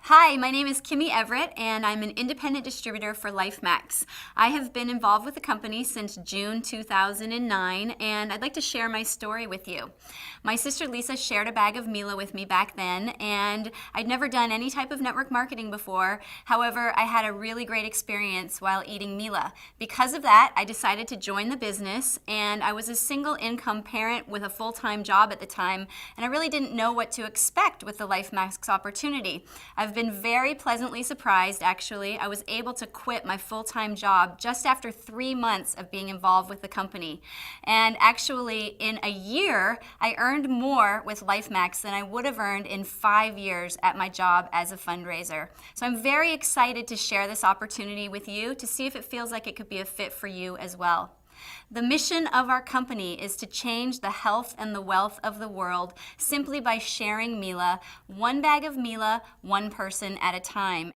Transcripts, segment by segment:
Hi, my name is Kimmy Everett, and I'm an independent distributor for Lifemax. I have been involved with the company since June 2009, and I'd like to share my story with you. My sister Lisa shared a bag of Mila with me back then, and I'd never done any type of network marketing before. However, I had a really great experience while eating Mila. Because of that, I decided to join the business, and I was a single income parent with a full-time job at the time, and I really didn't know what to expect with the Lifemax opportunity. I've been very pleasantly surprised, actually. I was able to quit my full-time job just after 3 months of being involved with the company. And actually, in a year, I earned more with Lifemax than I would have earned in 5 years at my job as a fundraiser. So I'm very excited to share this opportunity with you to see if it feels like it could be a fit for you as well. The mission of our company is to change the health and the wealth of the world simply by sharing Mila, one bag of Mila, one person at a time.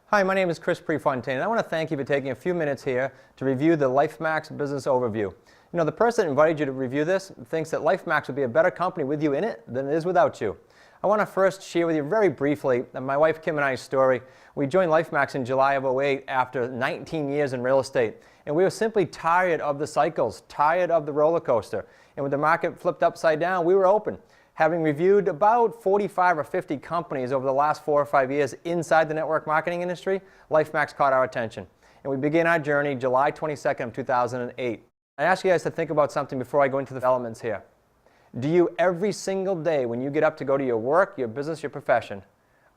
Hi, my name is Chris Prefontaine, and I want to thank you for taking a few minutes here to review the Lifemax business overview. You know, the person that invited you to review this thinks that Lifemax would be a better company with you in it than it is without you. I want to first share with you very briefly my wife Kim and I's story. We joined Lifemax in July of '08 after 19 years in real estate. And we were simply tired of the cycles, tired of the roller coaster. And when the market flipped upside down, we were open. Having reviewed about 45 or 50 companies over the last 4 or 5 years inside the network marketing industry, Lifemax caught our attention. And we began our journey July 22nd of 2008. I ask you guys to think about something before I go into the elements here. Do you every single day when you get up to go to your work, your business, your profession,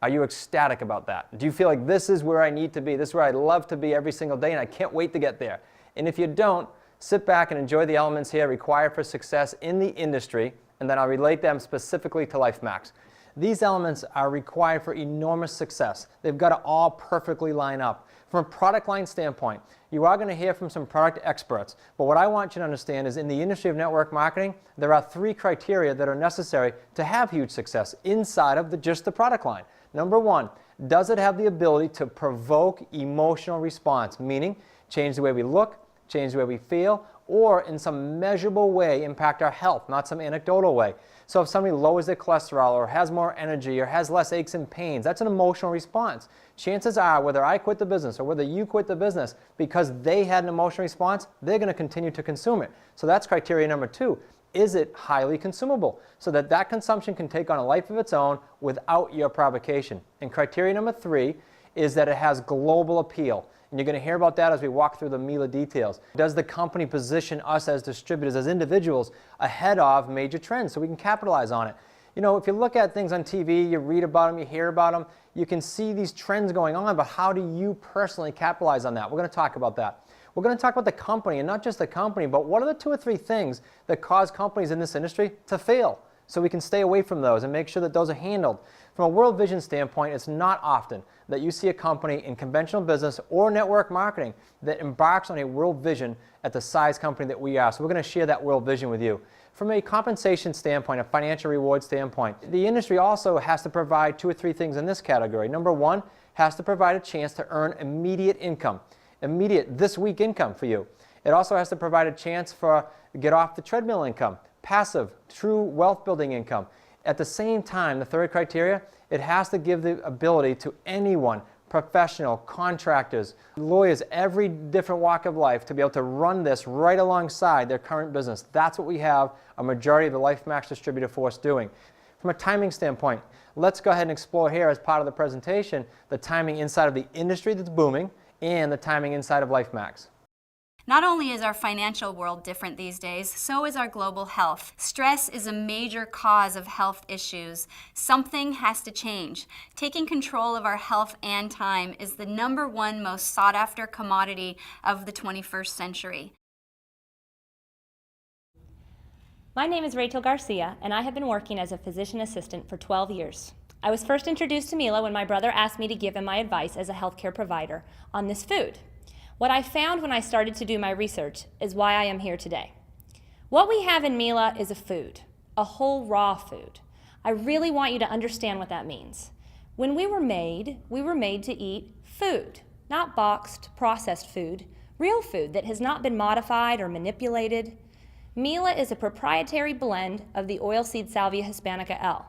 are you ecstatic about that? Do you feel like this is where I need to be? This is where I love to be every single day and I can't wait to get there? And if you don't, sit back and enjoy the elements here required for success in the industry, and then I'll relate them specifically to Lifemax. These elements are required for enormous success. They've got to all perfectly line up. From a product line standpoint, you are going to hear from some product experts, but what I want you to understand is in the industry of network marketing, there are 3 criteria that are necessary to have huge success inside of just the product line. Number 1, does it have the ability to provoke emotional response, meaning change the way we look, change the way we feel, or in some measurable way impact our health, not some anecdotal way. So if somebody lowers their cholesterol or has more energy or has less aches and pains, that's an emotional response. Chances are, whether I quit the business or whether you quit the business, because they had an emotional response, they're going to continue to consume it. So that's criteria number 2. Is it highly consumable so that that consumption can take on a life of its own without your provocation? And criteria number 3 is that it has global appeal. And you're going to hear about that as we walk through the Mila details. Does the company position us as distributors, as individuals, ahead of major trends so we can capitalize on it? You know, if you look at things on TV, you read about them, you hear about them, you can see these trends going on, but how do you personally capitalize on that? We're going to talk about that. We're going to talk about the company, and not just the company, but what are the 2 or 3 things that cause companies in this industry to fail, so we can stay away from those and make sure that those are handled. From a world vision standpoint, it's not often that you see a company in conventional business or network marketing that embarks on a world vision at the size company that we are. So we're going to share that world vision with you. From a compensation standpoint, a financial reward standpoint, the industry also has to provide 2 or 3 things in this category. Number 1, has to provide a chance to earn immediate income. Immediate this week income for you. It also has to provide a chance for get off the treadmill income, passive, true wealth building income. At the same time, the 3rd criteria, it has to give the ability to anyone, professional, contractors, lawyers, every different walk of life to be able to run this right alongside their current business. That's what we have a majority of the Lifemax distributor force doing. From a timing standpoint, let's go ahead and explore here as part of the presentation the timing inside of the industry that's booming and the timing inside of Lifemax. Not only is our financial world different these days, so is our global health. Stress is a major cause of health issues. Something has to change. Taking control of our health and time is the number 1 most sought after commodity of the 21st century. My name is Rachel Garcia, and I have been working as a physician assistant for 12 years. I was first introduced to Mila when my brother asked me to give him my advice as a healthcare provider on this food. What I found when I started to do my research is why I am here today. What we have in Mila is a food, a whole raw food. I really want you to understand what that means. When we were made to eat food, not boxed, processed food, real food that has not been modified or manipulated. Mila is a proprietary blend of the oilseed Salvia hispanica L.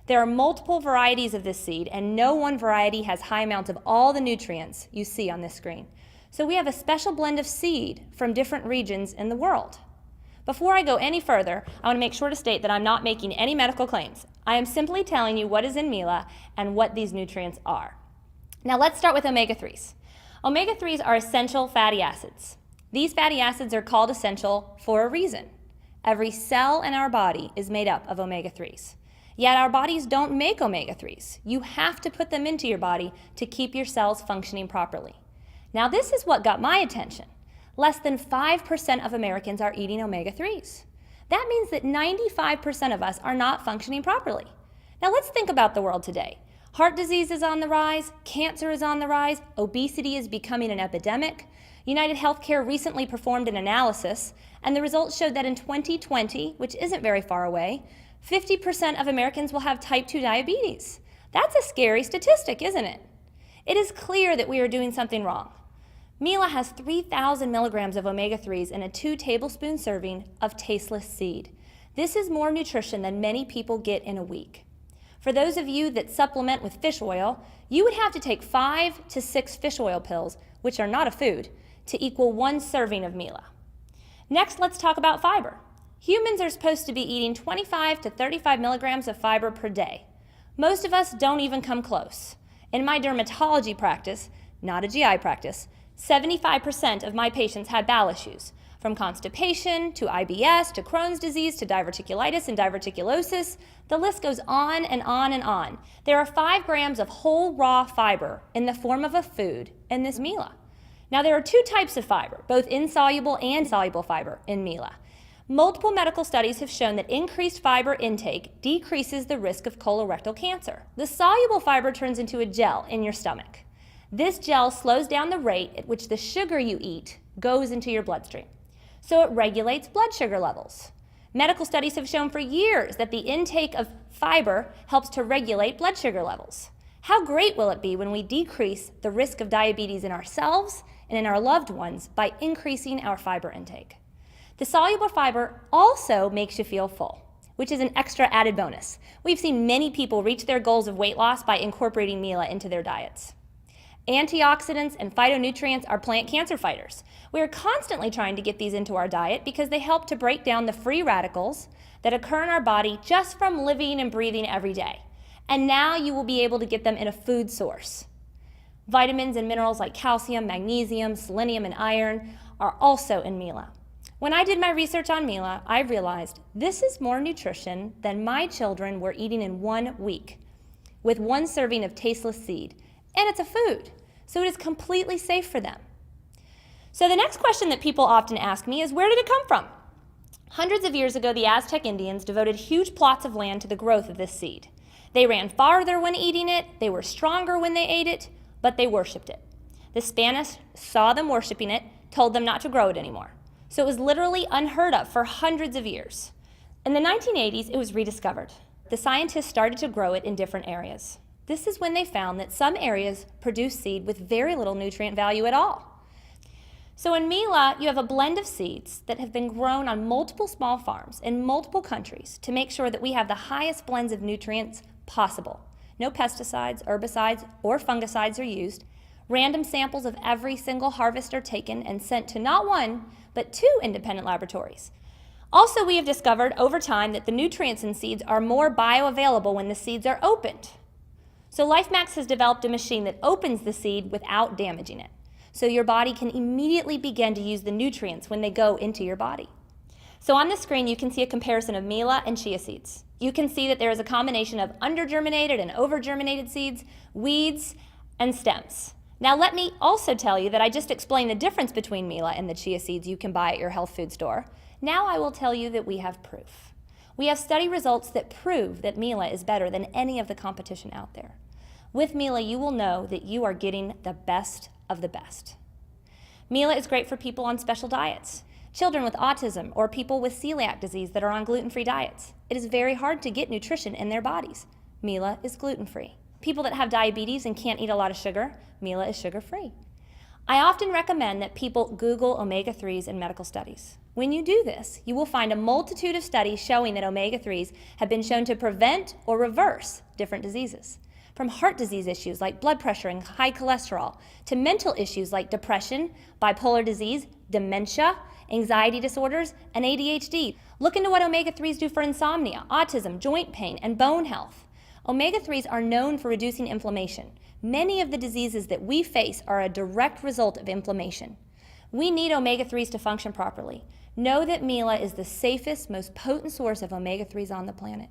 There are multiple varieties of this seed, and no one variety has high amounts of all the nutrients you see on this screen. So we have a special blend of seed from different regions in the world. Before I go any further, I want to make sure to state that I'm not making any medical claims. I am simply telling you what is in Mila and what these nutrients are. Now let's start with omega-3s. Omega-3s are essential fatty acids. These fatty acids are called essential for a reason. Every cell in our body is made up of omega-3s. Yet our bodies don't make omega-3s. You have to put them into your body to keep your cells functioning properly. Now this is what got my attention. Less than 5% of Americans are eating omega-3s. That means that 95% of us are not functioning properly. Now let's think about the world today. Heart disease is on the rise, cancer is on the rise, obesity is becoming an epidemic. United Healthcare recently performed an analysis, and the results showed that in 2020, which isn't very far away, 50% of Americans will have type 2 diabetes. That's a scary statistic, isn't it? It is clear that we are doing something wrong. Mila has 3,000 milligrams of omega-3s in a 2 tablespoon serving of tasteless seed. This is more nutrition than many people get in a week. For those of you that supplement with fish oil, you would have to take 5 to 6 fish oil pills, which are not a food, to equal 1 serving of Mila. Next, let's talk about fiber. Humans are supposed to be eating 25 to 35 milligrams of fiber per day. Most of us don't even come close. In my dermatology practice, not a GI practice, 75% of my patients had bowel issues, from constipation to IBS to Crohn's disease to diverticulitis and diverticulosis. The list goes on and on and on. There are 5 grams of whole raw fiber in the form of a food in this Mila. Now there are 2 types of fiber, both insoluble and soluble fiber in Mila. Multiple medical studies have shown that increased fiber intake decreases the risk of colorectal cancer. The soluble fiber turns into a gel in your stomach. This gel slows down the rate at which the sugar you eat goes into your bloodstream. So it regulates blood sugar levels. Medical studies have shown for years that the intake of fiber helps to regulate blood sugar levels. How great will it be when we decrease the risk of diabetes in ourselves and in our loved ones by increasing our fiber intake? The soluble fiber also makes you feel full, which is an extra added bonus. We've seen many people reach their goals of weight loss by incorporating Mila into their diets. Antioxidants and phytonutrients are plant cancer fighters. We are constantly trying to get these into our diet because they help to break down the free radicals that occur in our body just from living and breathing every day. And now you will be able to get them in a food source. Vitamins and minerals like calcium, magnesium, selenium, and iron are also in Mila. When I did my research on Mila, I realized this is more nutrition than my children were eating in 1 week, with 1 serving of tasteless seed. And it's a food, so it is completely safe for them. So the next question that people often ask me is, where did it come from? Hundreds of years ago, the Aztec Indians devoted huge plots of land to the growth of this seed. They ran farther when eating it, they were stronger when they ate it, but they worshipped it. The Spanish saw them worshiping it, told them not to grow it anymore. So it was literally unheard of for hundreds of years. In the 1980s, it was rediscovered. The scientists started to grow it in different areas. This is when they found that some areas produce seed with very little nutrient value at all. So in Mila, you have a blend of seeds that have been grown on multiple small farms in multiple countries to make sure that we have the highest blends of nutrients possible. No pesticides, herbicides, or fungicides are used. Random samples of every single harvest are taken and sent to not 1, but 2 independent laboratories. Also, we have discovered over time that the nutrients in seeds are more bioavailable when the seeds are opened. So Lifemax has developed a machine that opens the seed without damaging it, so your body can immediately begin to use the nutrients when they go into your body. So on the screen, you can see a comparison of Mila and chia seeds. You can see that there is a combination of under-germinated and over-germinated seeds, weeds, and stems. Now let me also tell you that I just explained the difference between Mila and the chia seeds you can buy at your health food store. Now I will tell you that we have proof. We have study results that prove that Mila is better than any of the competition out there. With Mila, you will know that you are getting the best of the best. Mila is great for people on special diets, children with autism, or people with celiac disease that are on gluten-free diets. It is very hard to get nutrition in their bodies. Mila is gluten-free. People that have diabetes and can't eat a lot of sugar, Mila is sugar-free. I often recommend that people Google omega-3s in medical studies. When you do this, you will find a multitude of studies showing that omega-3s have been shown to prevent or reverse different diseases. From heart disease issues like blood pressure and high cholesterol, to mental issues like depression, bipolar disease, dementia, anxiety disorders, and ADHD. Look into what omega-3s do for insomnia, autism, joint pain, and bone health. Omega-3s are known for reducing inflammation. Many of the diseases that we face are a direct result of inflammation. We need omega-3s to function properly. Know that Mila is the safest, most potent source of omega-3s on the planet.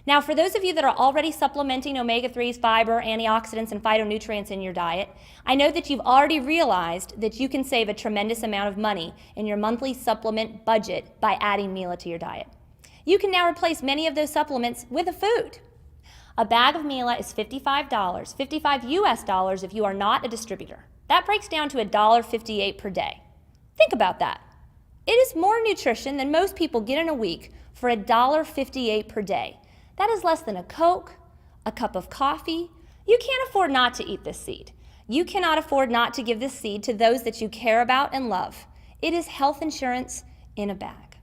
Now, for those of you that are already supplementing omega-3s, fiber, antioxidants, and phytonutrients in your diet, I know that you've already realized that you can save a tremendous amount of money in your monthly supplement budget by adding Mila to your diet. You can now replace many of those supplements with a food. A bag of Mila is $55, $55 US if you are not a distributor. That breaks down to $1.58 per day. Think about that. It is more nutrition than most people get in a week for $1.58 per day. That is less than a Coke, a cup of coffee. You can't afford not to eat this seed. You cannot afford not to give this seed to those that you care about and love. It is health insurance in a bag.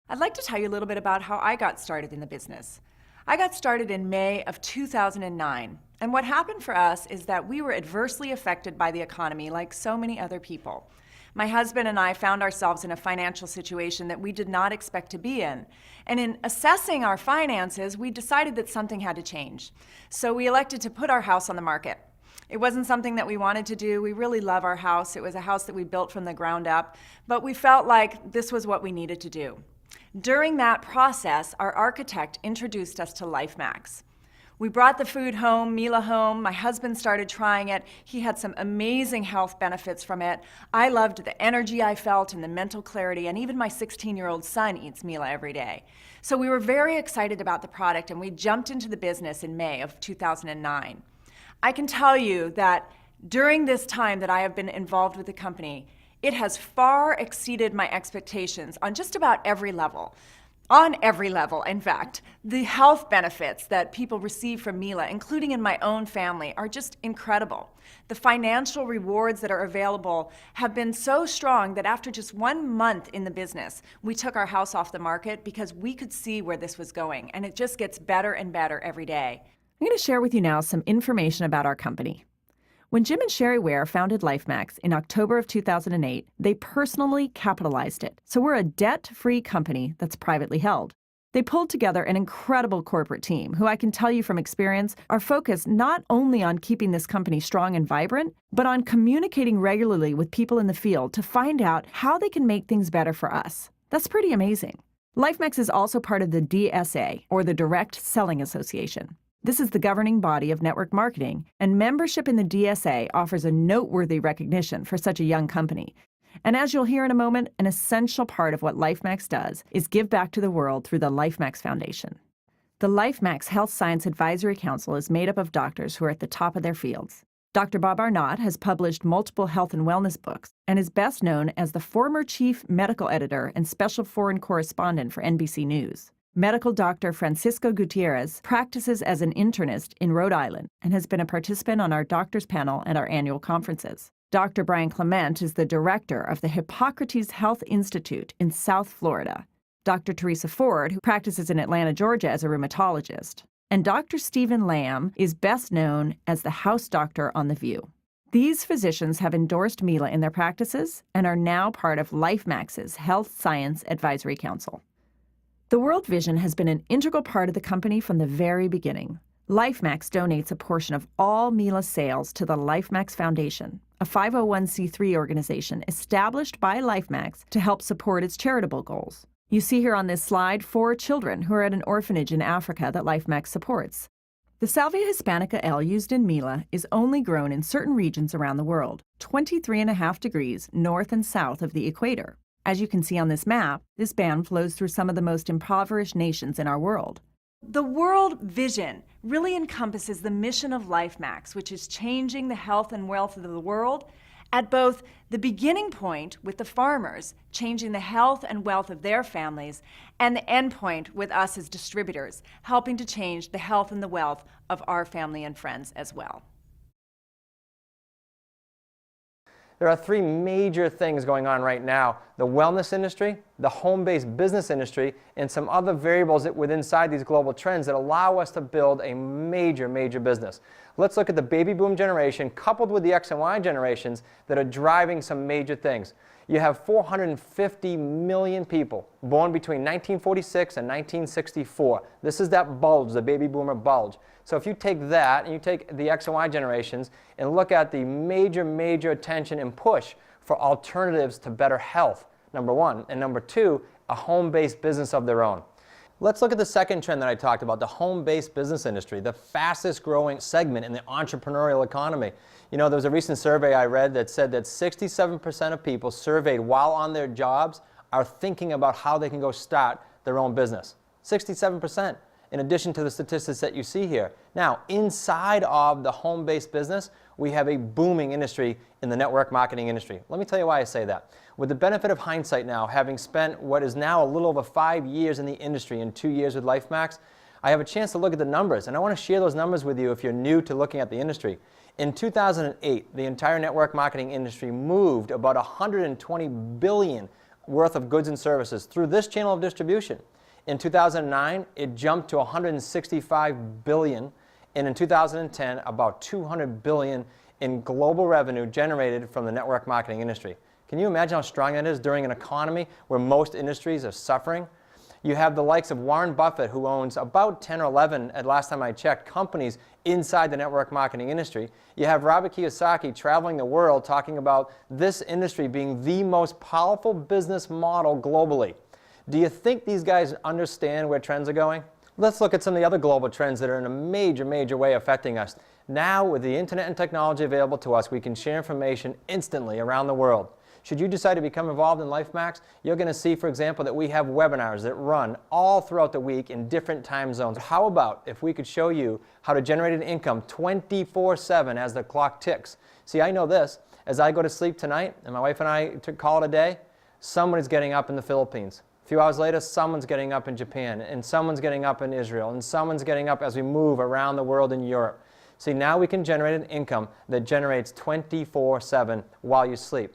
I'd like to tell you a little bit about how I got started in the business. I got started in May of 2009, and what happened for us is that we were adversely affected by the economy like so many other people. My husband and I found ourselves in a financial situation that we did not expect to be in. And in assessing our finances, we decided that something had to change. So we elected to put our house on the market. It wasn't something that we wanted to do. We really love our house. It was a house that we built from the ground up, but we felt like this was what we needed to do. During that process, our architect introduced us to Lifemax. We brought the food home, Mila home. My husband started trying it. He had some amazing health benefits from it. I loved the energy I felt and the mental clarity, and even my 16-year-old son eats Mila every day. So we were very excited about the product, and we jumped into the business in May of 2009. I can tell you that during this time that I have been involved with the company, it has far exceeded my expectations on just about every level. On every level, in fact. The health benefits that people receive from Mila, including in my own family, are just incredible. The financial rewards that are available have been so strong that after just 1 month in the business, we took our house off the market because we could see where this was going, and it just gets better and better every day. I'm going to share with you now some information about our company. When Jim and Sherry Ware founded Lifemax in October of 2008, they personally capitalized it. So we're a debt-free company that's privately held. They pulled together an incredible corporate team who I can tell you from experience are focused not only on keeping this company strong and vibrant, but on communicating regularly with people in the field to find out how they can make things better for us. That's pretty amazing. Lifemax is also part of the DSA, or the Direct Selling Association. This is the governing body of network marketing, and membership in the DSA offers a noteworthy recognition for such a young company. And as you'll hear in a moment, an essential part of what Lifemax does is give back to the world through the Lifemax Foundation. The Lifemax Health Science Advisory Council is made up of doctors who are at the top of their fields. Dr. Bob Arnott has published multiple health and wellness books and is best known as the former chief medical editor and special foreign correspondent for NBC News. Medical Dr. Francisco Gutierrez practices as an internist in Rhode Island and has been a participant on our doctors panel at our annual conferences. Dr. Brian Clement is the director of the Hippocrates Health Institute in South Florida. Dr. Teresa Ford, who practices in Atlanta, Georgia as a rheumatologist. And Dr. Stephen Lamb is best known as the house doctor on The View. These physicians have endorsed Mila in their practices and are now part of Lifemax's Health Science Advisory Council. The World Vision has been an integral part of the company from the very beginning. Lifemax donates a portion of all Mila sales to the Lifemax Foundation, a 501c3 organization established by Lifemax to help support its charitable goals. You see here on this slide 4 children who are at an orphanage in Africa that Lifemax supports. The Salvia hispanica L used in Mila is only grown in certain regions around the world, 23.5 degrees north and south of the equator. As you can see on this map, this band flows through some of the most impoverished nations in our world. The World Vision really encompasses the mission of Lifemax, which is changing the health and wealth of the world at both the beginning point with the farmers, changing the health and wealth of their families, and the end point with us as distributors, helping to change the health and the wealth of our family and friends as well. There are three major things going on right now: the wellness industry, the home-based business industry, and some other variables that within inside these global trends that allow us to build a major, major business. Let's look at the baby boom generation coupled with the X and Y generations that are driving some major things. You have 450 million people born between 1946 and 1964. This is that bulge, the baby boomer bulge. So if you take that and you take the X and Y generations and look at the major, major attention and push for alternatives to better health, number one, and number two, a home-based business of their own. Let's look at the second trend that I talked about, the home-based business industry, the fastest growing segment in the entrepreneurial economy. You know, there was a recent survey I read that said that 67% of people surveyed while on their jobs are thinking about how they can go start their own business. 67%, in addition to the statistics that you see here. Now, inside of the home-based business, we have a booming industry in the network marketing industry. Let me tell you why I say that. With the benefit of hindsight now, having spent what is now a little over 5 years in the industry and 2 years with Lifemax, I have a chance to look at the numbers, and I want to share those numbers with you if you're new to looking at the industry. In 2008, the entire network marketing industry moved about $120 billion worth of goods and services through this channel of distribution. In 2009, it jumped to $165 billion, and in 2010, about $200 billion in global revenue generated from the network marketing industry. Can you imagine how strong that is during an economy where most industries are suffering? You have the likes of Warren Buffett, who owns about 10 or 11, at last time I checked, companies inside the network marketing industry. You have Robert Kiyosaki traveling the world talking about this industry being the most powerful business model globally. Do you think these guys understand where trends are going? Let's look at some of the other global trends that are in a major, major way affecting us. Now, with the internet and technology available to us, we can share information instantly around the world. Should you decide to become involved in Lifemax, you're going to see, for example, that we have webinars that run all throughout the week in different time zones. How about if we could show you how to generate an income 24/7 as the clock ticks? See, I know this. As I go to sleep tonight, and my wife and I call it a day, someone is getting up in the Philippines. A few hours later, someone's getting up in Japan, and someone's getting up in Israel, and someone's getting up as we move around the world in Europe. See, now we can generate an income that generates 24/7 while you sleep.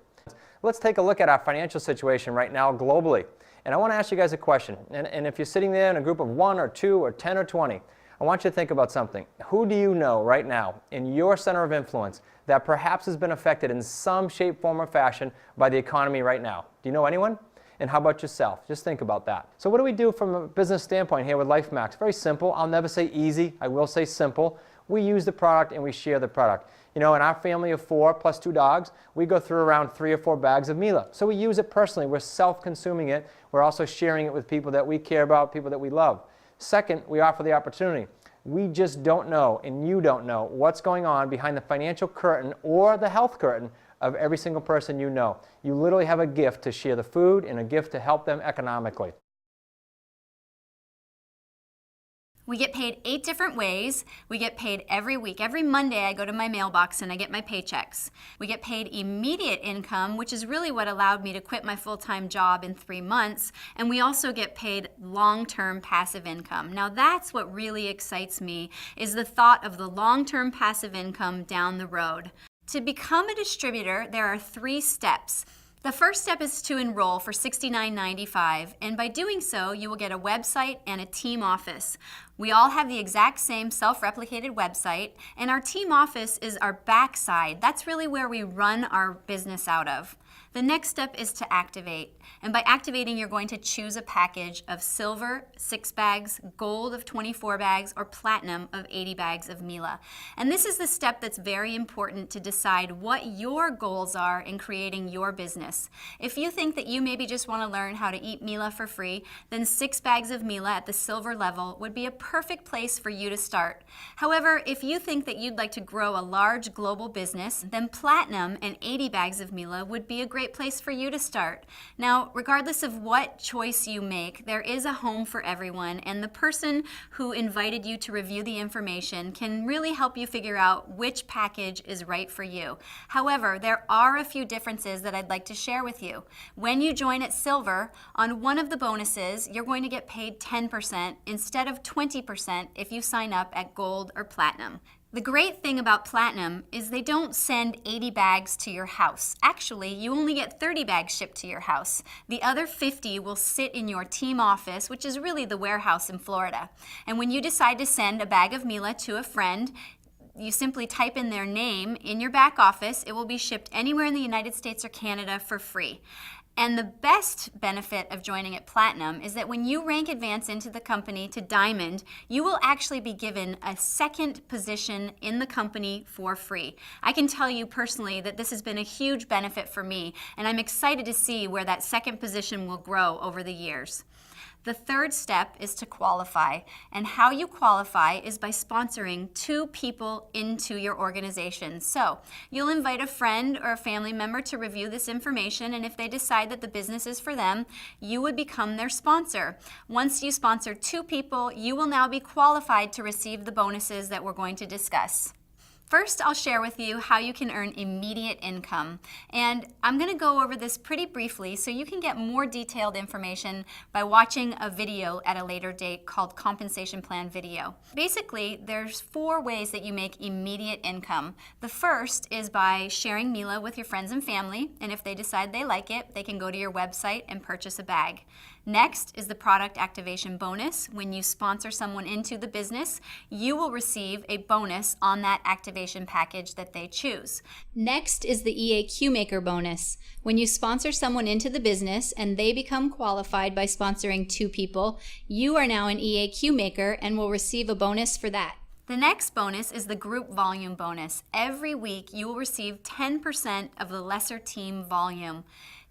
Let's take a look at our financial situation right now globally. And I want to ask you guys a question. And if you're sitting there in a group of 1 or 2 or 10 or 20, I want you to think about something. Who do you know right now in your center of influence that perhaps has been affected in some shape, form, or fashion by the economy right now? Do you know anyone? And how about yourself? Just think about that. So what do we do from a business standpoint here with Lifemax? Very simple. I'll never say easy. I will say simple. We use the product and we share the product. You know, in our family of 4 plus 2 dogs, we go through around 3 or 4 bags of Mila. So we use it personally. We're self-consuming it. We're also sharing it with people that we care about, people that we love. Second, we offer the opportunity. We just don't know, and you don't know, what's going on behind the financial curtain or the health curtain of every single person you know. You literally have a gift to share the food and a gift to help them economically. We get paid 8 different ways. We get paid every week. Every Monday I go to my mailbox and I get my paychecks. We get paid immediate income, which is really what allowed me to quit my full-time job in 3 months. And we also get paid long-term passive income. Now that's what really excites me, is the thought of the long-term passive income down the road. To become a distributor, there are 3 steps. The first step is to enroll for $69.95, and by doing so, you will get a website and a team office. We all have the exact same self-replicated website, and our team office is our backside. That's really where we run our business out of. The next step is to activate, and by activating, you're going to choose a package of silver 6 bags, gold of 24 bags, or platinum of 80 bags of Mila. And this is the step that's very important to decide what your goals are in creating your business. If you think that you maybe just want to learn how to eat Mila for free, then 6 bags of Mila at the silver level would be a perfect place for you to start. However, if you think that you'd like to grow a large global business, then platinum and 80 bags of Mila would be a great place for you to start. Now, regardless of what choice you make, there is a home for everyone, and the person who invited you to review the information can really help you figure out which package is right for you. However, there are a few differences that I'd like to share with you. When you join at silver, on one of the bonuses, you're going to get paid 10% instead of 20% if you sign up at gold or platinum. The great thing about Platinum is they don't send 80 bags to your house. Actually, you only get 30 bags shipped to your house. The other 50 will sit in your team office, which is really the warehouse in Florida. And when you decide to send a bag of Mila to a friend, you simply type in their name in your back office. It will be shipped anywhere in the United States or Canada for free. And the best benefit of joining at Platinum is that when you rank advance into the company to Diamond, you will actually be given a second position in the company for free. I can tell you personally that this has been a huge benefit for me, and I'm excited to see where that second position will grow over the years. The third step is to qualify, and how you qualify is by sponsoring 2 people into your organization. So you'll invite a friend or a family member to review this information, and if they decide that the business is for them, you would become their sponsor. Once you sponsor 2 people, you will now be qualified to receive the bonuses that we're going to discuss. First, I'll share with you how you can earn immediate income. And I'm going to go over this pretty briefly so you can get more detailed information by watching a video at a later date called Compensation Plan Video. Basically, there's 4 ways that you make immediate income. The first is by sharing Mila with your friends and family, and if they decide they like it, they can go to your website and purchase a bag. Next is the product activation bonus. When you sponsor someone into the business, you will receive a bonus on that activation package that they choose. Next is the EAQ Maker bonus. When you sponsor someone into the business and they become qualified by sponsoring 2 people, you are now an EAQ Maker and will receive a bonus for that. The next bonus is the group volume bonus. Every week you will receive 10% of the lesser team volume.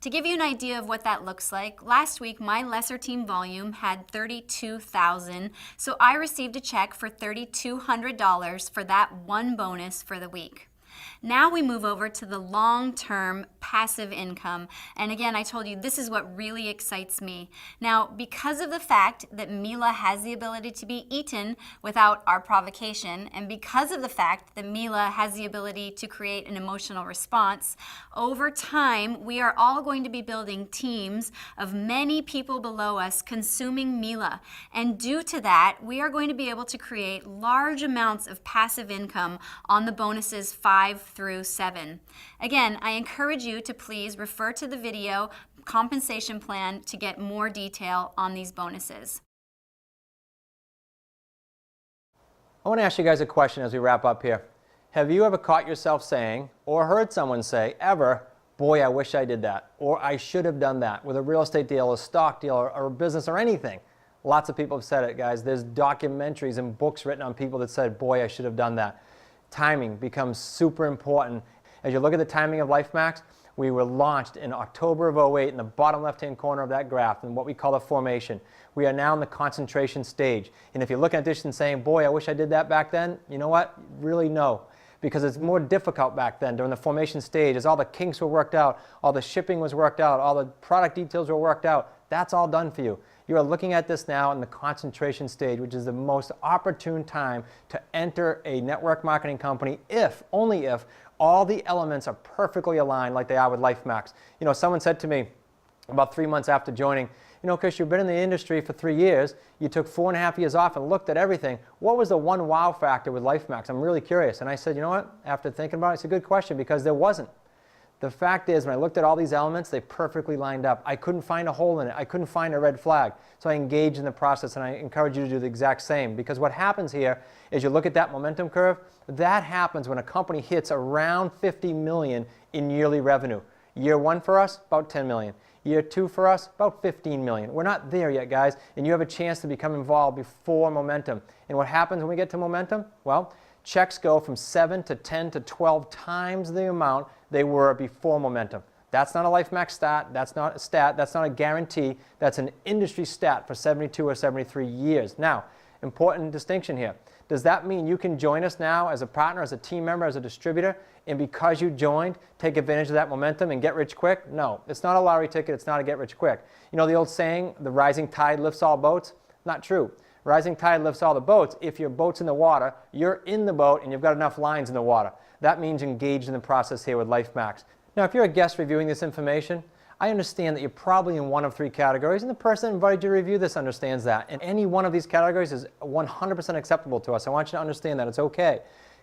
To give you an idea of what that looks like, last week my lesser team volume had 32,000, so I received a check for $3,200 for that one bonus for the week. Now we move over to the long-term passive income. And again, I told you this is what really excites me. Now, because of the fact that Mila has the ability to be eaten without our provocation, and because of the fact that Mila has the ability to create an emotional response, over time, we are all going to be building teams of many people below us consuming Mila. And due to that, we are going to be able to create large amounts of passive income on the bonuses 5 through 7. Again, I encourage you to please refer to the video compensation plan to get more detail on these bonuses. I want to ask you guys a question as we wrap up here. Have you ever caught yourself saying, or heard someone say, ever, boy, I wish I did that, or I should have done that, with a real estate deal, a stock deal, or a business, or anything? Lots of people have said it, guys. There's documentaries and books written on people that said, boy, I should have done that. Timing becomes super important. As you look at the timing of Lifemax, we were launched in October of 08 in the bottom left-hand corner of that graph in what we call the formation. We are now in the concentration stage. And if you're looking at this and saying, boy, I wish I did that back then, you know what? Really no. Because it's more difficult back then during the formation stage as all the kinks were worked out, all the shipping was worked out, all the product details were worked out. That's all done for you. You are looking at this now in the concentration stage, which is the most opportune time to enter a network marketing company if, only if, all the elements are perfectly aligned like they are with Lifemax. You know, someone said to me about 3 months after joining, you know, Chris, you've been in the industry for 3 years, you took 4.5 years off and looked at everything. What was the one wow factor with Lifemax? I'm really curious. And I said, you know what, after thinking about it, it's a good question because there wasn't. The fact is, when I looked at all these elements, they perfectly lined up. I couldn't find a hole in it. I couldn't find a red flag. So I engaged in the process, and I encourage you to do the exact same. Because what happens here is you look at that momentum curve, that happens when a company hits around 50 million in yearly revenue. Year 1 for us, about 10 million. Year 2 for us, about 15 million. We're not there yet, guys, and you have a chance to become involved before momentum. And what happens when we get to momentum? Well, checks go from 7 to 10 to 12 times the amount they were before momentum. That's not a Lifemax stat, that's not a stat, that's not a guarantee, that's an industry stat for 72 or 73 years. Now, important distinction here. Does that mean you can join us now as a partner, as a team member, as a distributor, and because you joined, take advantage of that momentum and get rich quick? No, it's not a lottery ticket, it's not a get rich quick. You know the old saying, the rising tide lifts all boats? Not true. Rising tide lifts all the boats. If your boat's in the water, you're in the boat and you've got enough lines in the water. That means engage in the process here with Lifemax. Now, if you're a guest reviewing this information, I understand that you're probably in one of 3 categories, and the person that invited you to review this understands that. And any one of these categories is 100% acceptable to us. I want you to understand that it's okay.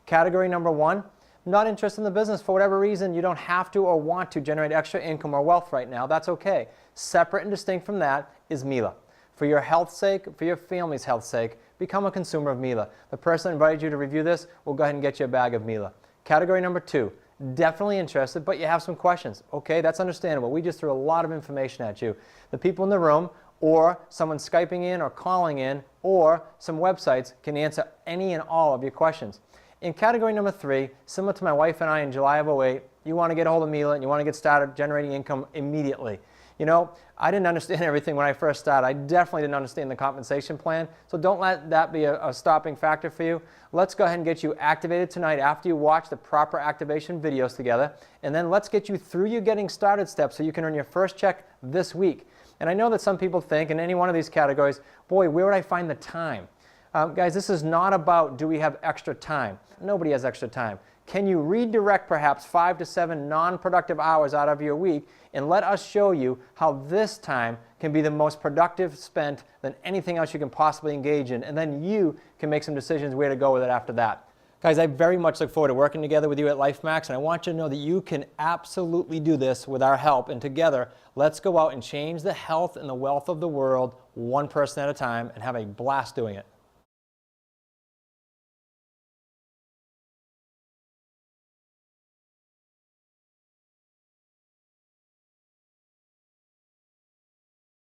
Category number 1, not interested in the business for whatever reason. You don't have to or want to generate extra income or wealth right now. That's okay. Separate and distinct from that is Mila. For your health's sake, for your family's health's sake, become a consumer of Mila. The person that invited you to review this will go ahead and get you a bag of Mila. Category number 2, definitely interested, but you have some questions. Okay, that's understandable. We just threw a lot of information at you. The people in the room, or someone Skyping in or calling in, or some websites can answer any and all of your questions. In category number 3, similar to my wife and I in July of 2008, you want to get a hold of Mila and you want to get started generating income immediately. You know, I didn't understand everything when I first started. I definitely didn't understand the compensation plan, so don't let that be a stopping factor for you. Let's go ahead and get you activated tonight after you watch the proper activation videos together, and then let's get you through your getting started steps so you can earn your first check this week. And I know that some people think in any one of these categories, boy, where would I find the time? Guys, this is not about do we have extra time. Nobody has extra time. Can you redirect perhaps 5 to 7 non-productive hours out of your week and let us show you how this time can be the most productive spent than anything else you can possibly engage in, and then you can make some decisions where to go with it after that. Guys, I very much look forward to working together with you at Lifemax, and I want you to know that you can absolutely do this with our help, and together, let's go out and change the health and the wealth of the world one person at a time and have a blast doing it.